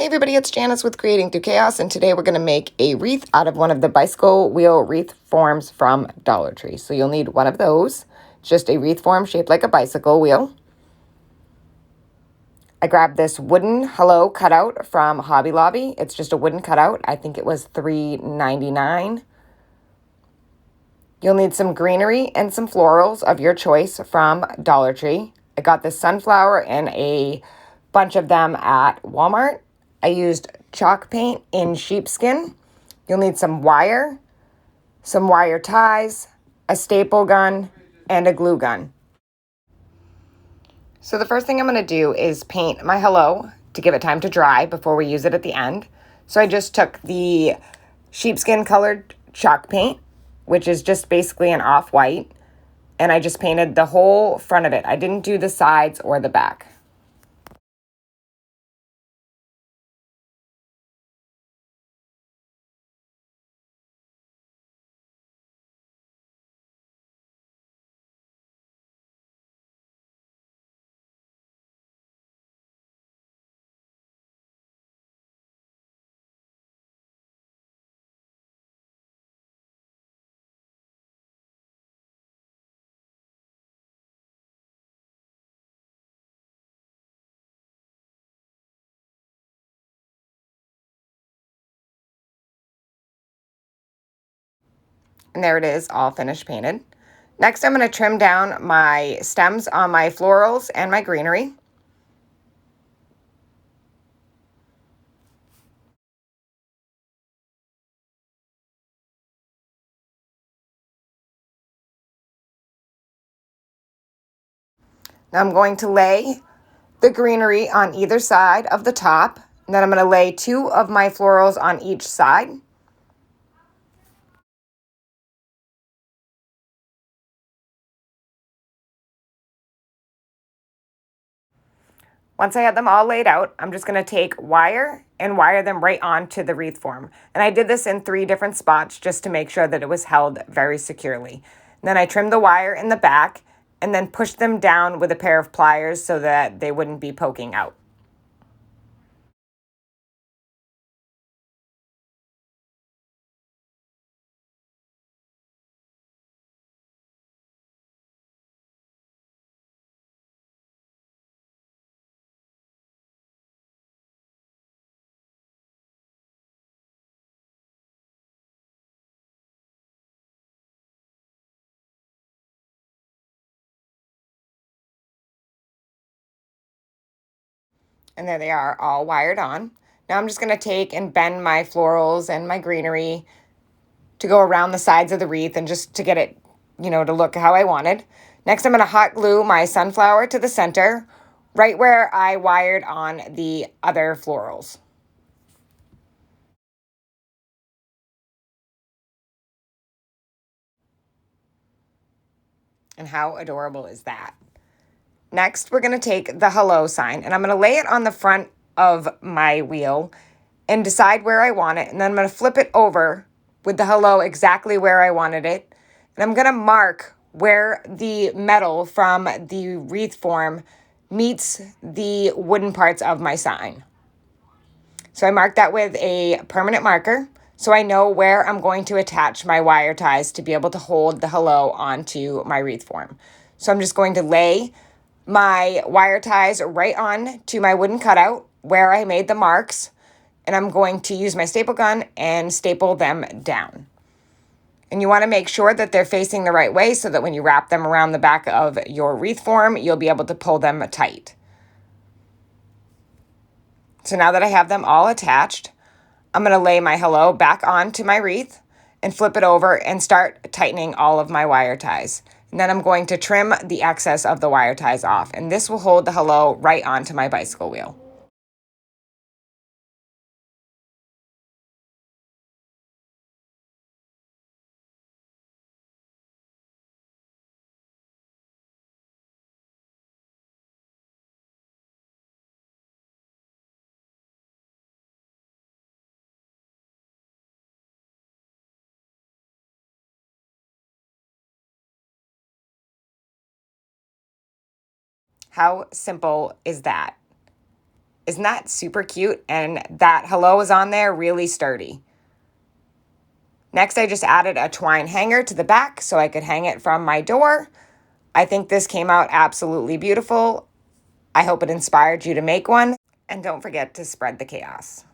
Hey everybody, it's Janice with Creating Through Chaos, and today we're going to make a wreath out of one of the bicycle wheel wreath forms from Dollar Tree. So you'll need one of those, just a wreath form shaped like a bicycle wheel. I grabbed this wooden hello cutout from Hobby Lobby. It's just a wooden cutout. I think it was $3.99. You'll need some greenery and some florals of your choice from Dollar Tree. I got this sunflower and a bunch of them at Walmart. I used chalk paint in sheepskin. You'll need some wire ties, a staple gun, and a glue gun. So the first thing I'm going to do is paint my hello to give it time to dry before we use it at the end. So I just took the sheepskin colored chalk paint, which is just basically an off-white, and I just painted the whole front of it. I didn't do the sides or the back. And there it is, all finished painted. Next, I'm going to trim down my stems on my florals and my greenery. Now I'm going to lay the greenery on either side of the top. And then I'm going to lay two of my florals on each side. Once I had them all laid out, I'm just going to take wire and wire them right onto the wreath form. And I did this in 3 different spots just to make sure that it was held very securely. And then I trimmed the wire in the back and then pushed them down with a pair of pliers so that they wouldn't be poking out. And there they are, all wired on. Now I'm just going to take and bend my florals and my greenery to go around the sides of the wreath and just to get it, to look how I wanted. Next, I'm going to hot glue my sunflower to the center, right where I wired on the other florals. And how adorable is that? Next, we're going to take the hello sign, and I'm going to lay it on the front of my wheel and decide where I want it. And then I'm going to flip it over with the hello exactly where I wanted it. And I'm going to mark where the metal from the wreath form meets the wooden parts of my sign. So I marked that with a permanent marker so I know where I'm going to attach my wire ties to be able to hold the hello onto my wreath form. So I'm just going to lay my wire ties right on to my wooden cutout where I made the marks, and I'm going to use my staple gun and staple them down. And you want to make sure that they're facing the right way so that when you wrap them around the back of your wreath form, you'll be able to pull them tight. So now that I have them all attached, I'm going to lay my hello back onto my wreath and flip it over and start tightening all of my wire ties. And then I'm going to trim the excess of the wire ties off. And this will hold the hello right onto my bicycle wheel. How simple is that? Isn't that super cute? And that hello is on there really sturdy. Next, I just added a twine hanger to the back so I could hang it from my door. I think this came out absolutely beautiful. I hope it inspired you to make one. And don't forget to spread the chaos.